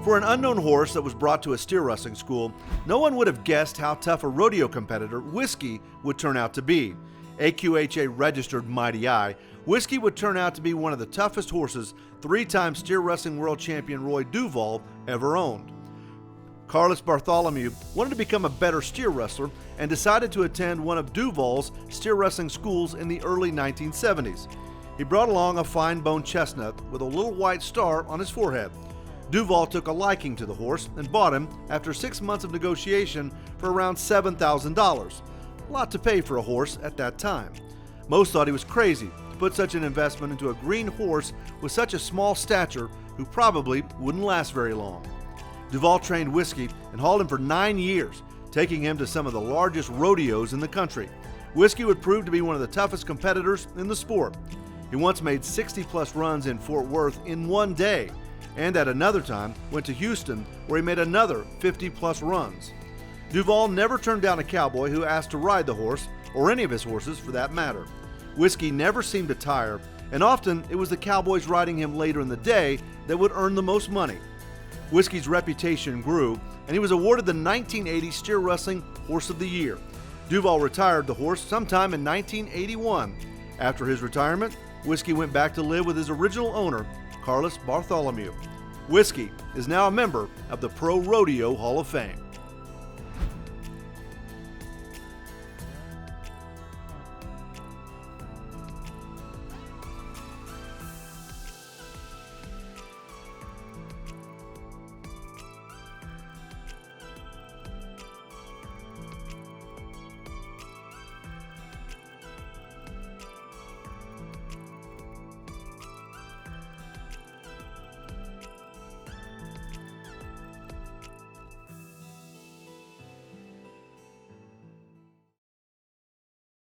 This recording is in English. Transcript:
For an unknown horse that was brought to a steer wrestling school, no one would have guessed how tough a rodeo competitor Whiskey would turn out to be. AQHA registered Mighty Eye, Whiskey would turn out to be one of the toughest horses three-time steer wrestling world champion Roy Duval ever owned. Carlos Bartholomew wanted to become a better steer wrestler and decided to attend one of Duval's steer wrestling schools in the early 1970s. He brought along a fine-boned chestnut with a little white star on his forehead. Duval took a liking to the horse and bought him after 6 months of negotiation for around $7,000. A lot to pay for a horse at that time. Most thought he was crazy to put such an investment into a green horse with such a small stature who probably wouldn't last very long. Duval trained Whiskey and hauled him for 9 years, taking him to some of the largest rodeos in the country. Whiskey would prove to be one of the toughest competitors in the sport. He once made 60-plus runs in Fort Worth in one day, and at another time went to Houston where he made another 50-plus runs. Duval never turned down a cowboy who asked to ride the horse, or any of his horses for that matter. Whiskey never seemed to tire, and often it was the cowboys riding him later in the day that would earn the most money. Whiskey's reputation grew, and he was awarded the 1980 Steer Wrestling Horse of the Year. Duval retired the horse sometime in 1981. After his retirement, Whiskey went back to live with his original owner, Carlos Bartholomew. Whiskey is now a member of the ProRodeo Hall of Fame.